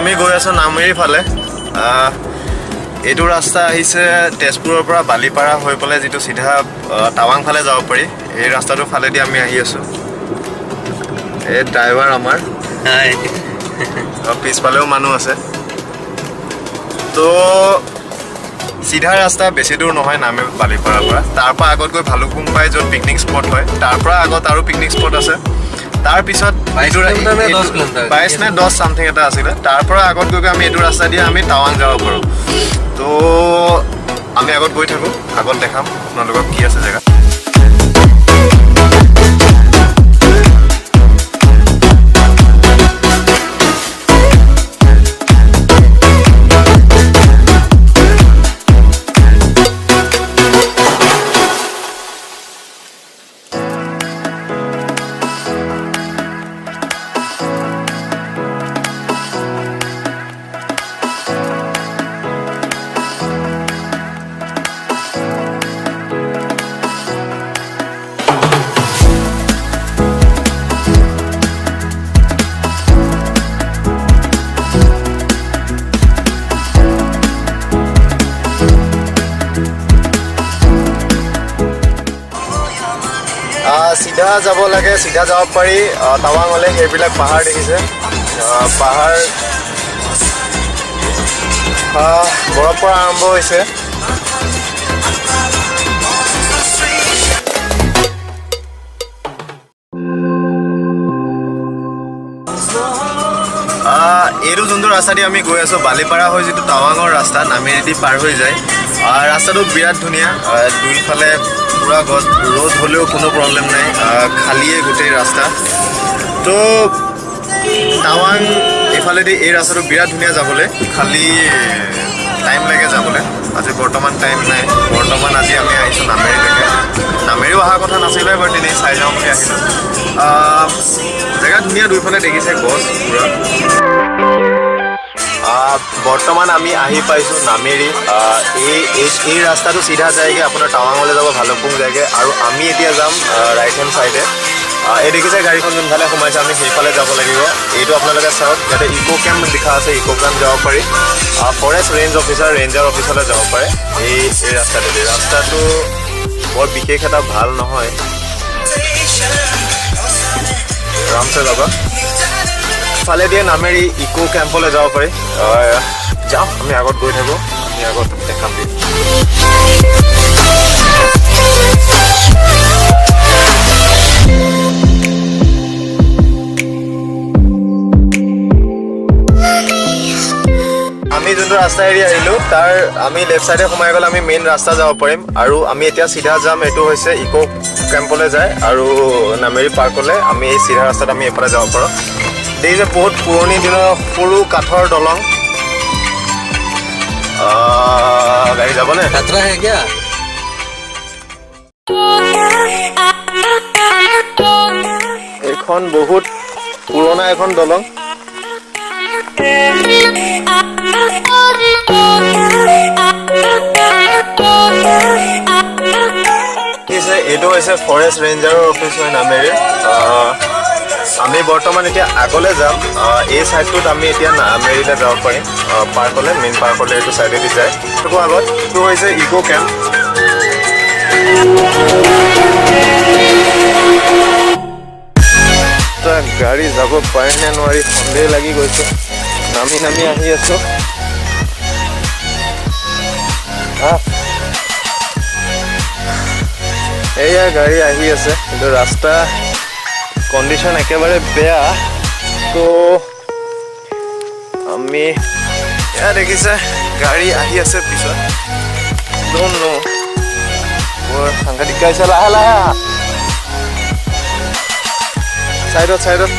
আমি গৈ আছো নামেৰি ফালে এইটো ৰাস্তা আহিছে তেজপুৰৰ পৰা বালিপাৰা হৈ পেলাই যিটো সিধা টাৱাং ফালে যাব পাৰি এই ৰাস্তাটো ফালেদি আমি আহি আছো এই ড্ৰাইভাৰ আমাৰ হাই পিছফালেও মানুহ আছে তো সিধা ৰাস্তা বেছি দূৰ নহয় নামে বালিপাৰাৰ পৰা তাৰ পৰা আগত গৈ ভালুকপুং পাই য'ত পিকনিক স্পট হয় তাৰ পৰা আগত আৰু পিকনিক স্পট আছে তাৰ পিছত 22 নে 10 সামথিং এটা আছিলে তাৰ পৰা আগত গৈ আমি এইটো ৰাস্তা দিয়ে আমি টাৱাং যাব পাৰোঁ তো আমি আগত গৈ থাকোঁ আগত দেখাম আপোনালোকক কি আছে জেগা সিধা যাব লাগে সিধা যাব পাৰি টাৱাং হ'লে সেইবিলাক পাহাৰ দেখিছে পাহাৰ বৰফ পৰা আৰম্ভ হৈছে এইটো যোনটো ৰাস্তা দি আমি গৈ আছো বালিপাৰা হৈ যিটো টাৱাঙৰ ৰাস্তা নামেৰিদি পাৰ হৈ যায় ৰাস্তাটো বিৰাট ধুনীয়া দুইফালে পুৰা গছ ৰ'দ হ'লেও কোনো প্ৰব্লেম নাই খালিয়ে গোটেই ৰাস্তা তো টাৱাং এইফালেদি এই ৰাস্তাটো বিৰাট ধুনীয়া যাবলৈ খালি টাইম লাগে যাবলৈ আজি বৰ্তমান টাইম নাই বৰ্তমান আজি আমি আহিছোঁ নামেৰিলৈকে নামেৰিও অহা কথা নাছিলে বাৰু তেনেই চাই যাওঁ বুলি আহিলোঁ জেগা ধুনীয়া দুইফালে দেখিছে গছ পুৰা বৰ্তমান আমি আহি পাইছোঁ নামেৰি এই ৰাস্তাটো চিধা যায়গৈ আপোনাৰ টাৱাঙলৈ যাব ভালুকপুং যায়গৈ আৰু আমি এতিয়া যাম ৰাইট হেণ্ড চাইডে এই দেখিছে গাড়ীখন যোনফালে সোমাইছে আমি সেইফালে যাব লাগিব এইটো আপোনালোকে চাওক ইয়াতে ইকো কেম্প লিখা আছে ইকো কেম্প যাব পাৰি ফৰেষ্ট ৰেঞ্জাৰ অফিচলৈ যাব পাৰে এই ৰাস্তাটোদি ৰাস্তাটো বৰ বিশেষ এটা ভাল নহয় আৰামছে যাবা ফালে দিয়ে নামেৰি ইকো কেম্পলৈ যাব পাৰি যাম আমি আগত গৈ থাকোঁ আমি আগত দেখাম দিম আমি যোনটো ৰাস্তা এৰি আহিলোঁ তাৰ আমি লেফ্ট চাইডে সোমাই গ'লে আমি মেইন ৰাস্তা যাব পাৰিম আৰু আমি এতিয়া চিধা যাম এইটো হৈছে ইকো কেম্পলৈ যায় আৰু নামেৰি পাৰ্কলৈ আমি এই চিধা ৰাস্তাত আমি এইফালে যাব পাৰোঁ দেখিছে বহুত পুৰণি দিনৰ সৰু কাঠৰ দলং গাড়ী যাবনে खतरा है क्या এইখন বহুত পুৰণা এখন দলং এইটো হৈছে ফৰেষ্ট ৰেঞ্জাৰৰ অফিচ হয় নামেৰিৰ আমি বৰ্তমান এতিয়া আগলৈ যাম এই চাইডটোত আমি এতিয়া নামেৰিলৈ যাব পাৰিম পাৰ্কলৈ মেইন পাৰ্কলৈ এইটো চাইডেদি যায় এইটো আগত এইটো হৈছে ইকো কেম্প গাড়ী যাব পাৰে নে নোৱাৰি সন্দেহ লাগি গৈছে নামি আহি আছো এয়া গাড়ী আহি আছে কিন্তু ৰাস্তা কণ্ডিশ্যন একেবাৰে বেয়া তো আমি এয়া দেখিছে গাড়ী আহি আছে পিছত ডোন্ট নো বৰ সাংঘাতিক গাইছে লাহে লাহে চাইডত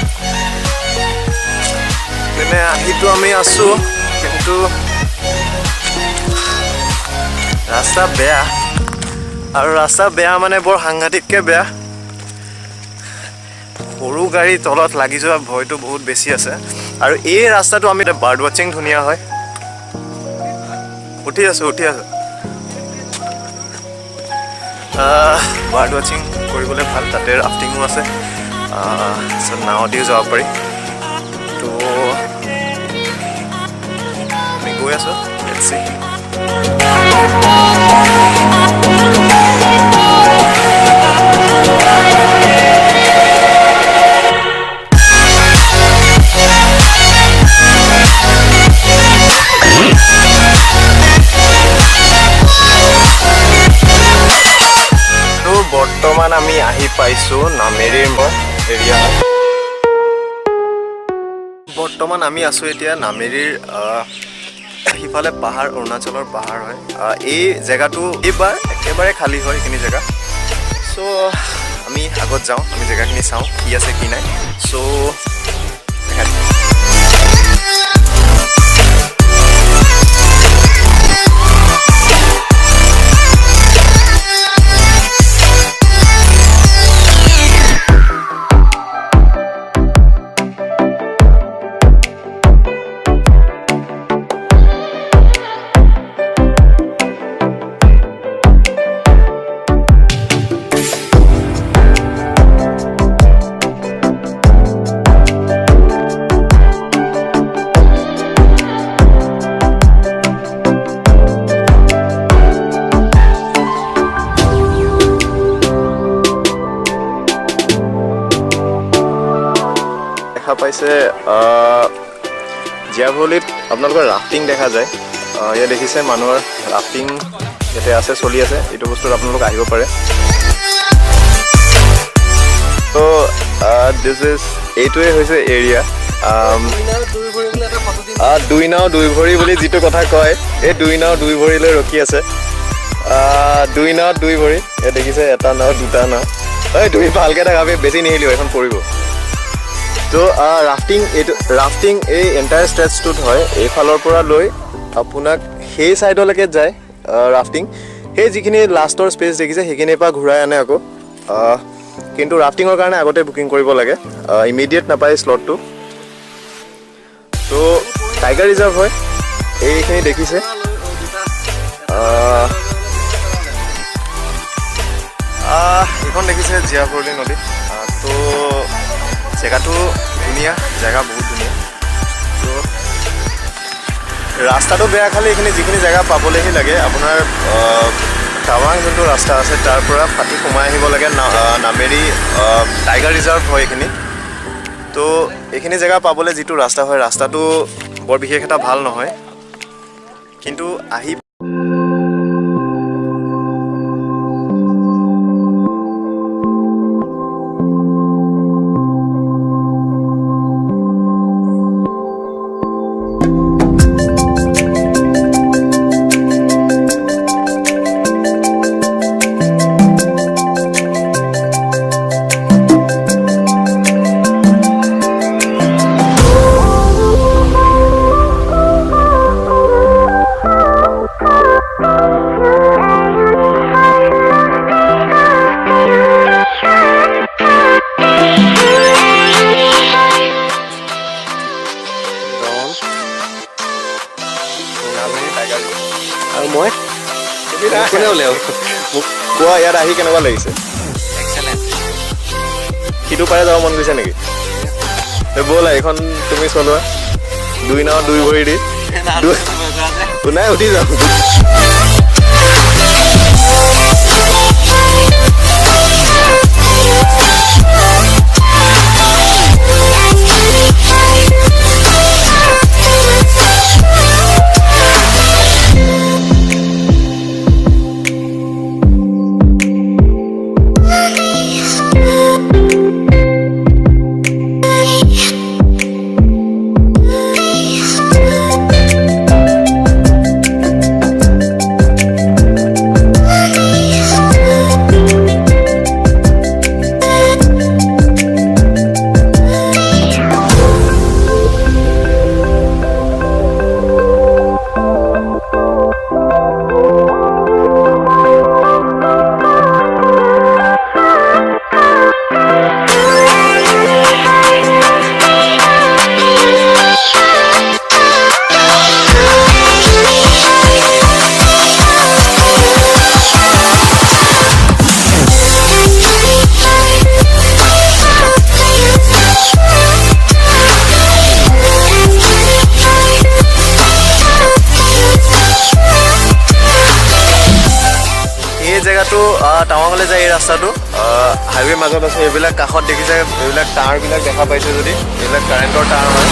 তেনে আহিতো আমি আছো কিন্তু ৰাস্তা বেয়া আৰু ৰাস্তা বেয়া মানে বৰ সাংঘাতিককৈ বেয়া সৰু গাড়ী তলত লাগি যোৱা ভয়টো বহুত বেছি আছে আৰু এই ৰাস্তাটো আমি বাৰ্ড ৱাচিং ধুনীয়া হয় উঠি আছো বাৰ্ড ৱাচিং কৰিবলৈ ভাল তাতে ৰাফটিঙো আছে নাৱতেও যাব পাৰি তো গৈ আছোঁ, লেটছ সি। বৰ্তমান আমি আহি পাইছোঁ নামেৰিৰ এৰিয়া। বৰ্তমান আমি আছোঁ এতিয়া নামেৰিৰ সিফালে পাহাৰ, অৰুণাচলৰ পাহাৰ হয়। এই জেগাটো এইবাৰ একেবাৰে খালী হয় এইখিনি জেগা। চ' আমি আগত যাওঁ, আমি জেগাখিনি চাওঁ কি আছে কি নাই। চ' পাইছে জিয়া ভৰলিত আপোনালোকৰ ৰাফটিং দেখা যায়। ইয়াত দেখিছে মানুহৰ ৰাফটিং ইয়াতে আছে, চলি আছে। এইটো বস্তুত আপোনালোক আহিব পাৰে। ত' এইটোৱে হৈছে এৰিয়া। দুই নাও দুই ভৰি বুলি যিটো কথা কয়, এই দুই নাও দুই ভৰিলৈ ৰখি আছে। দুই নাৱত দুই ভৰি। ইয়াত দেখিছে এটা নাও, দুটা নাও। তুমি ভালকৈ দেখাবি, বেছি নিহিলিব, এখন পৰিব। তো ৰাফটিং এই এণ্টায়াৰ ষ্ট্ৰেচটোত হয়। এইফালৰ পৰা লৈ আপোনাক সেই ছাইডলৈকে যায় ৰাফটিং। সেই যিখিনি লাষ্টৰ স্পেচ দেখিছে সেইখিনিৰ পৰা ঘূৰাই আনে আকৌ। কিন্তু ৰাফটিঙৰ কাৰণে আগতে বুকিং কৰিব লাগে, ইমিডিয়েট নাপায় শ্লটটো। তো টাইগাৰ ৰিজাৰ্ভ হয় এইখিনি দেখিছে। এইখন দেখিছে জিয়া ভৰলি নদী। তো জেগাটো ধুনীয়া, জেগা বহুত ধুনীয়া। তো ৰাস্তাটো বেয়া, খালি এইখিনি যিখিনি জেগা পাবলৈহি লাগে আপোনাৰ টাৱাং যোনটো ৰাস্তা আছে তাৰ পৰা ফাটি সোমাই আহিব লাগে। নামেৰি টাইগাৰ ৰিজাৰ্ভ হয় এইখিনি। তো এইখিনি জেগা পাবলৈ যিটো ৰাস্তা হয়, ৰাস্তাটো বৰ বিশেষ এটা ভাল নহয়, কিন্তু আহি মোক কোৱা ইয়াত আহি কেনেকুৱা লাগিছে? সিটো পাৰে যাব মন গৈছে নেকি? ব'লা এইখন তুমি চলোৱা, দুই নাও দুই ভৰি দি। নাই উঠি যাওঁ। ফালে যায় এই ৰাস্তাটো হাইৱে মাজত আছে এইবিলাক কাষত দেখিছে এইবিলাক তাঁৰবিলাক দেখা পাইছে যদি এইবিলাক কাৰেণ্টৰ তাঁৰ হয়